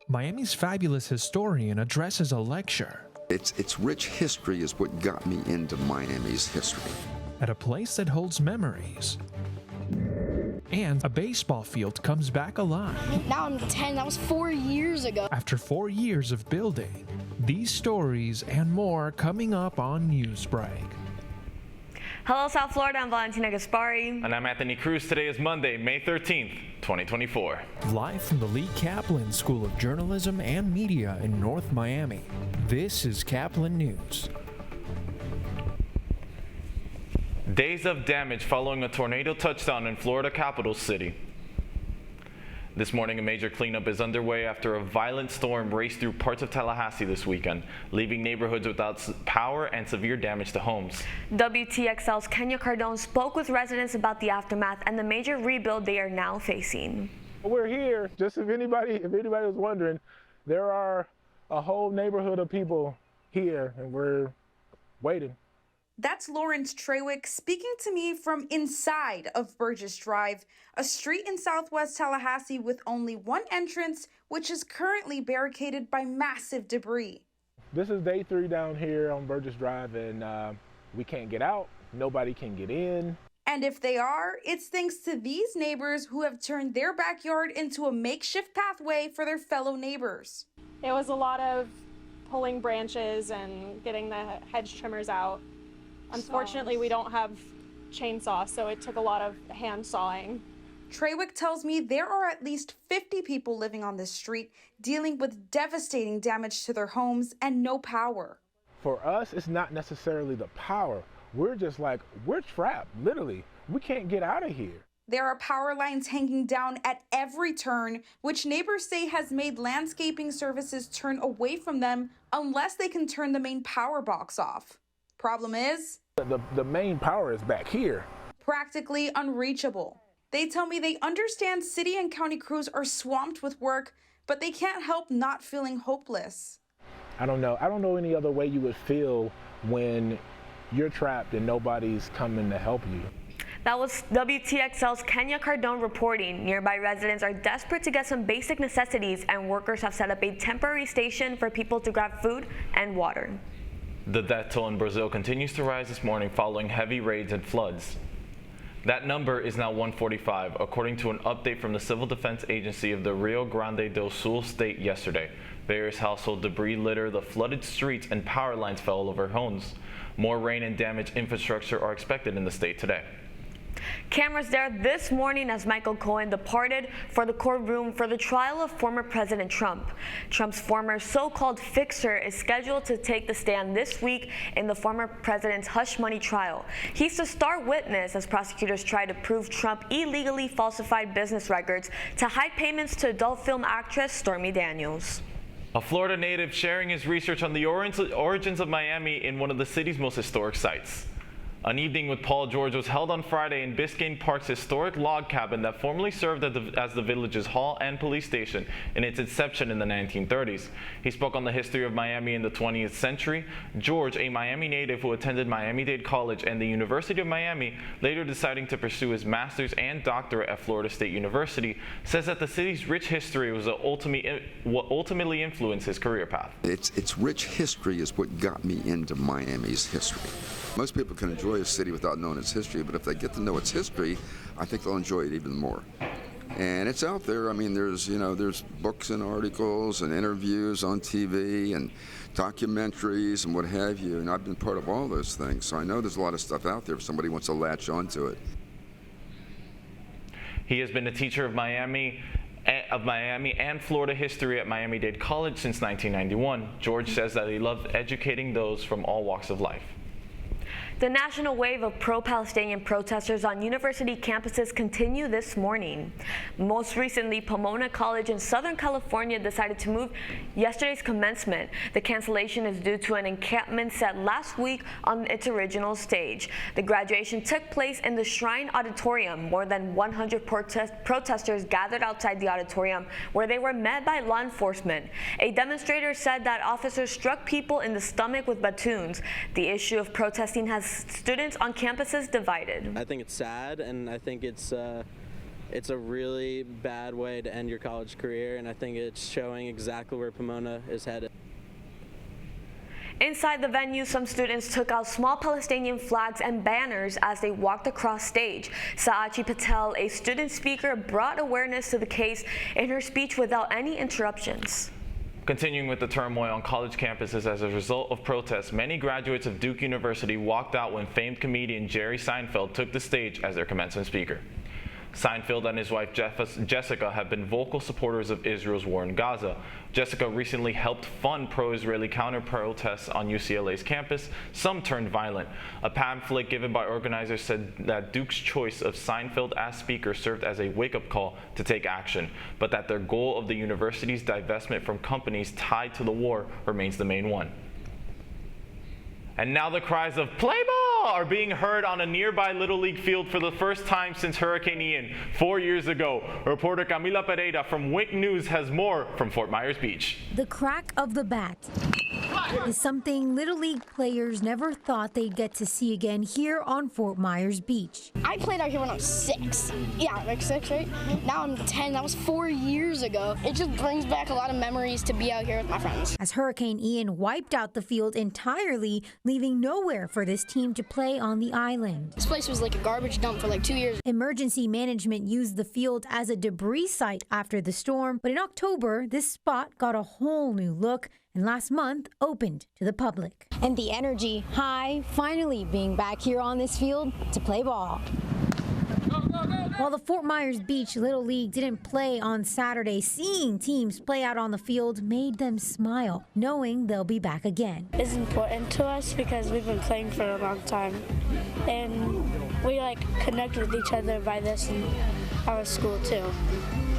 Miami's fabulous historian addresses a lecture Its rich history is what got me into Miami's history. at a place that holds memories. And a baseball field comes back alive. Now I'm 10. That was 4 years ago. After 4 years of building. These stories and more coming up on Newsbreak. Hello, South Florida. I'm Valentina Gaspari. And I'm Anthony Cruz. Today is Monday, May 13th, 2024. Live from the Lee Kaplan School of Journalism and Media in North Miami, this is Caplin News. Days of damage following a tornado touchdown in Florida capital city. This morning, a major cleanup is underway after a violent storm raced through parts of Tallahassee this weekend, leaving neighborhoods without power and severe damage to homes. WTXL's Kenya Cardone spoke with residents about the aftermath and the major rebuild they are now facing. We're here, just if anybody was wondering, there are a whole neighborhood of people here and we're waiting. That's Lawrence Trawick speaking to me from inside of Burgess Drive, a street in southwest Tallahassee with only one entrance, which is currently barricaded by massive debris. This is day 3 down here on Burgess Drive, and we can't get out. Nobody can get in. And if they are, it's thanks to these neighbors who have turned their backyard into a makeshift pathway for their fellow neighbors. It was a lot of pulling branches and getting the hedge trimmers out. Unfortunately, we don't have chainsaws, so it took a lot of hand sawing. Trawick tells me there are at least 50 people living on this street dealing with devastating damage to their homes and no power. For us, it's not necessarily the power. We're just like, we're trapped, literally. We can't get out of here. There are power lines hanging down at every turn, which neighbors say has made landscaping services turn away from them unless they can turn the main power box off. Problem is, the main power is back here. Practically unreachable. They tell me they understand city and county crews are swamped with work, but they can't help not feeling hopeless. I don't know any other way you would feel when you're trapped and nobody's coming to help you. That was WTXL's Kenya Cardone reporting. Nearby residents are desperate to get some basic necessities, and workers have set up a temporary station for people to grab food and water. The death toll in Brazil continues to rise this morning following heavy rains and floods. That number is now 145, according to an update from the Civil Defense Agency of the Rio Grande do Sul state yesterday. Various household debris litter the flooded streets and power lines fell over homes. More rain and damaged infrastructure are expected in the state today. Cameras there this morning as Michael Cohen departed for the courtroom for the trial of former President Trump. Trump's former so-called fixer is scheduled to take the stand this week in the former president's hush money trial. He's the star witness as prosecutors try to prove Trump illegally falsified business records to hide payments to adult film actress Stormy Daniels. A Florida native sharing his research on the origins of Miami in one of the city's most historic sites. An evening with Paul George was held on Friday in Biscayne Park's historic log cabin that formerly served as the village's hall and police station in its inception in the 1930s. He spoke on the history of Miami in the 20th century. George, a Miami native who attended Miami-Dade College and the University of Miami, later deciding to pursue his master's and doctorate at Florida State University, says that the city's rich history was what ultimately influenced his career path. Its rich history is what got me into Miami's history. Most people can enjoy a city without knowing its history, but if they get to know its history, I think they'll enjoy it even more. And it's out there. I mean, there's books and articles and interviews on TV and documentaries and what have you, and I've been part of all those things, so I know there's a lot of stuff out there if somebody wants to latch onto it. He has been a teacher of Miami and Florida history at Miami-Dade College since 1991. George says that he loves educating those from all walks of life. The national wave of pro-Palestinian protesters on university campuses continue this morning. Most recently, Pomona College in Southern California decided to move yesterday's commencement. The cancellation is due to an encampment set last week on its original stage. The graduation took place in the Shrine Auditorium. More than 100 protesters gathered outside the auditorium, where they were met by law enforcement. A demonstrator said that officers struck people in the stomach with batons. The issue of protesting has students on campuses divided. I think it's sad, and I think it's It's a really bad way to end your college career, and I think it's showing exactly where Pomona is headed. Inside the venue, some students took out small Palestinian flags and banners as they walked across stage. Saachi Patel, a student speaker, brought awareness to the case in her speech without any interruptions. Continuing with the turmoil on college campuses as a result of protests, many graduates of Duke University walked out when famed comedian Jerry Seinfeld took the stage as their commencement speaker. Seinfeld and his wife Jessica have been vocal supporters of Israel's war in Gaza. Jessica recently helped fund pro-Israeli counter-protests on UCLA's campus. Some turned violent. A pamphlet given by organizers said that Duke's choice of Seinfeld as speaker served as a wake-up call to take action, but that their goal of the university's divestment from companies tied to the war remains the main one. And now the cries of "play ball" are being heard on a nearby Little League field for the first time since Hurricane Ian 4 years ago. Reporter Camila Pereira from Wink News has more from Fort Myers Beach. The crack of the bat is something Little League players never thought they'd get to see again here on Fort Myers Beach. I played out here when I was 6. Yeah, like 6, right? Now I'm 10. That was 4 years ago. It just brings back a lot of memories to be out here with my friends. As Hurricane Ian wiped out the field entirely, leaving nowhere for this team to play on the island. This place was like a garbage dump for like 2 years. Emergency management used the field as a debris site after the storm, but in October, this spot got a whole new look and last month opened to the public. And the energy high, finally being back here on this field to play ball. While the Fort Myers Beach Little League didn't play on Saturday, seeing teams play out on the field made them smile, knowing they'll be back again. It's important to us because we've been playing for a long time, and we connect with each other by this in our school too.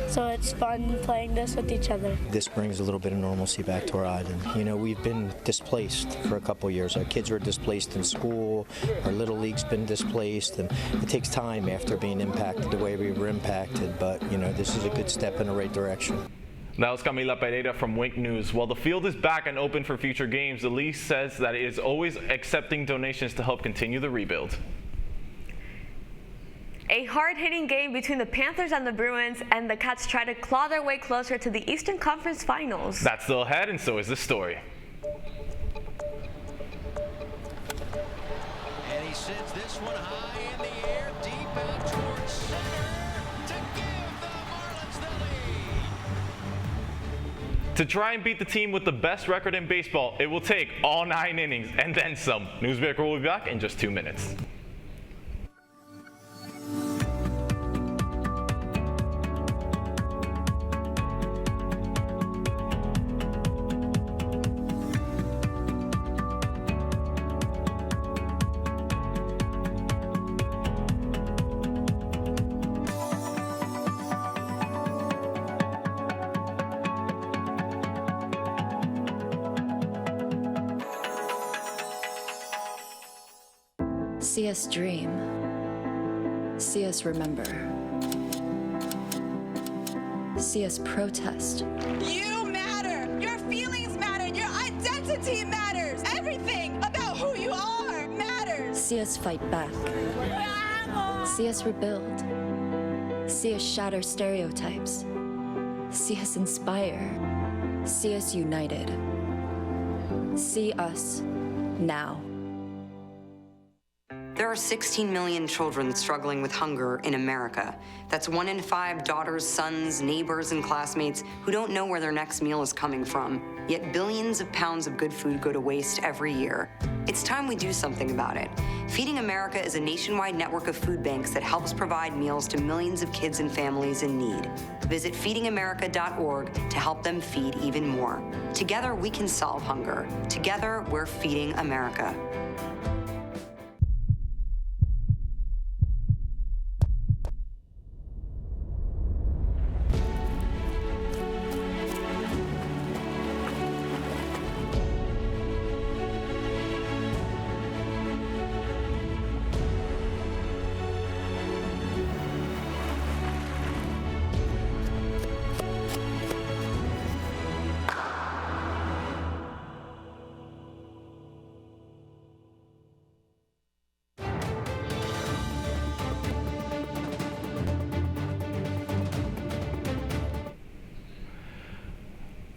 So it's fun playing this with each other. This brings a little bit of normalcy back to our island. You know, we've been displaced for a couple years. Our kids were displaced in school. Our Little League's been displaced. And it takes time after being impacted the way we were impacted. But, you know, this is a good step in the right direction. That was Camila Pereira from Wink News. While the field is back and open for future games, the league says that it is always accepting donations to help continue the rebuild. A hard-hitting game between the Panthers and the Bruins, and the Cats try to claw their way closer to the Eastern Conference Finals. That's still ahead, and so is the story. And he sends this one high in the air, deep out towards center to give the Marlins the lead. To try and beat the team with the best record in baseball, it will take all 9 innings and then some. Newsbreak will be back in just 2 minutes. See us dream. See us remember. See us protest. You matter. Your feelings matter. Your identity matters. Everything about who you are matters. See us fight back. See us rebuild. See us shatter stereotypes. See us inspire. See us united. See us now. There are 16 million children struggling with hunger in America. That's 1 in 5 daughters, sons, neighbors, and classmates who don't know where their next meal is coming from. Yet billions of pounds of good food go to waste every year. It's time we do something about it. Feeding America is a nationwide network of food banks that helps provide meals to millions of kids and families in need. Visit feedingamerica.org to help them feed even more. Together, we can solve hunger. Together, we're feeding America.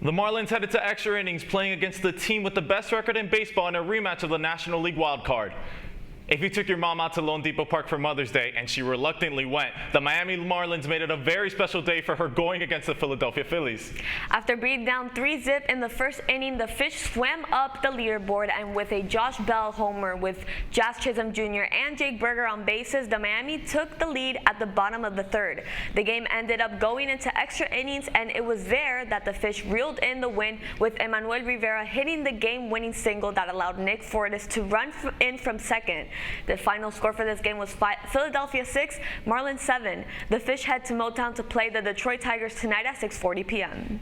The Marlins headed to extra innings playing against the team with the best record in baseball in a rematch of the National League wild card. If you took your mom out to Lone Depot Park for Mother's Day and she reluctantly went, the Miami Marlins made it a very special day for her going against the Philadelphia Phillies. After being down 3-0 in the first inning, the Fish swam up the leaderboard, and with a Josh Bell homer with Jazz Chisholm Jr. and Jake Berger on bases, the Miami took the lead at the bottom of the third. The game ended up going into extra innings, and it was there that the Fish reeled in the win with Emmanuel Rivera hitting the game-winning single that allowed Nick Fortes to run in from second. The final score for this game was Philadelphia 6, Marlins 7. The Fish head to Motown to play the Detroit Tigers tonight at 6:40 p.m.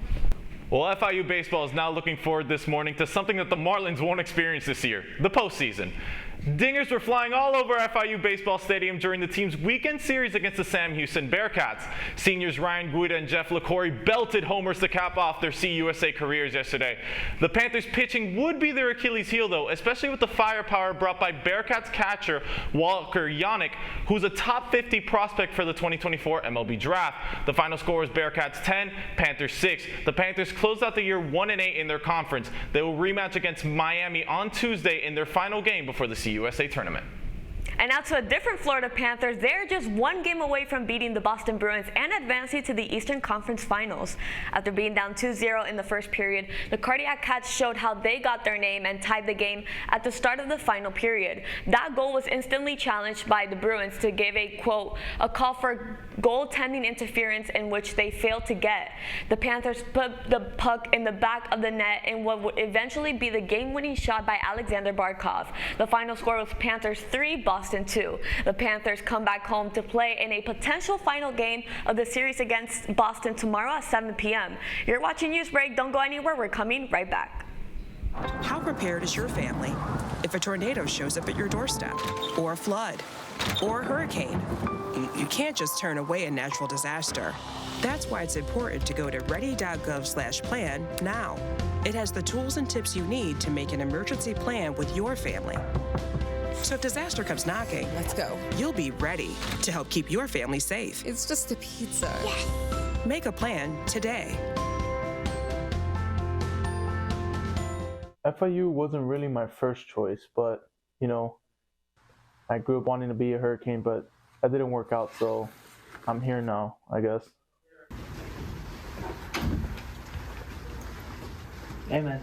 Well, FIU baseball is now looking forward this morning to something that the Marlins won't experience this year, the postseason. Dingers were flying all over FIU baseball stadium during the team's weekend series against the Sam Houston Bearcats. Seniors Ryan Guida and Jeff LaCory belted homers to cap off their CUSA careers yesterday. The Panthers' pitching would be their Achilles heel, though, especially with the firepower brought by Bearcats catcher Walker Yannick, who's a top 50 prospect for the 2024 MLB Draft. The final score was Bearcats 10, Panthers 6. The Panthers closed out the year 1-8 in their conference. They will rematch against Miami on Tuesday in their final game before the CUSA tournament. And now to a different Florida Panthers. They're just one game away from beating the Boston Bruins and advancing to the Eastern Conference Finals. After being down 2-0 in the first period, the Cardiac Cats showed how they got their name and tied the game at the start of the final period. That goal was instantly challenged by the Bruins to give a, quote, a call for goaltending interference in which they failed to get. The Panthers put the puck in the back of the net in what would eventually be the game-winning shot by Alexander Barkov. The final score was Panthers 3, Boston 2. The Panthers come back home to play in a potential final game of the series against Boston tomorrow at 7 p.m. You're watching Newsbreak. Don't go anywhere. We're coming right back. How prepared is your family if a tornado shows up at your doorstep, or a flood, or a hurricane? You can't just turn away a natural disaster. That's why it's important to go to ready.gov/plan now. It has the tools and tips you need to make an emergency plan with your family. So if disaster comes knocking, let's go. You'll be ready to help keep your family safe. It's just a pizza. Yes. Make a plan today. FIU wasn't really my first choice, but, you know, I grew up wanting to be a Hurricane, but that didn't work out, so I'm here now, I guess. Hey, man.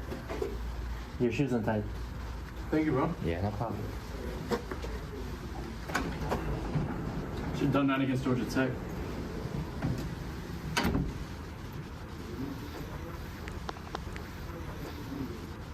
Your shoes untied. Thank you, bro. Yeah, no problem. Should have done that against Georgia Tech.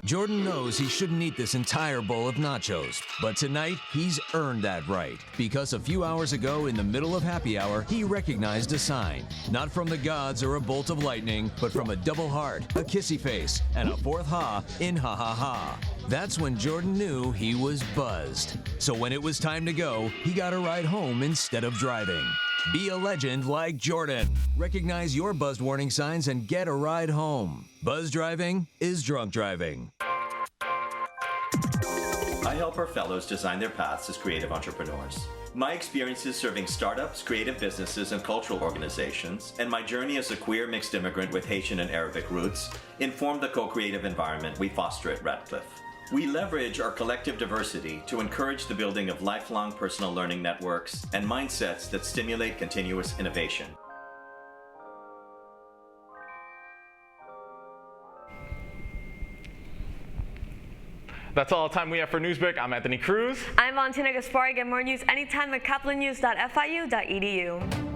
Jordan knows he shouldn't eat this entire bowl of nachos, but tonight he's earned that right, because a few hours ago in the middle of happy hour, he recognized a sign, not from the gods or a bolt of lightning, but from a double heart, a kissy face, and a fourth ha in ha ha ha. That's when Jordan knew he was buzzed. So when it was time to go, he got a ride home instead of driving. Be a legend like Jordan. Recognize your buzzed warning signs and get a ride home. Buzz driving is drunk driving. I help our fellows design their paths as creative entrepreneurs. My experiences serving startups, creative businesses, and cultural organizations, and my journey as a queer mixed immigrant with Haitian and Arabic roots, inform the co-creative environment we foster at Radcliffe. We leverage our collective diversity to encourage the building of lifelong personal learning networks and mindsets that stimulate continuous innovation. That's all the time we have for Newsbreak. I'm Anthony Cruz. I'm Valentina Gaspari. Get more news anytime at caplinnews.fiu.edu.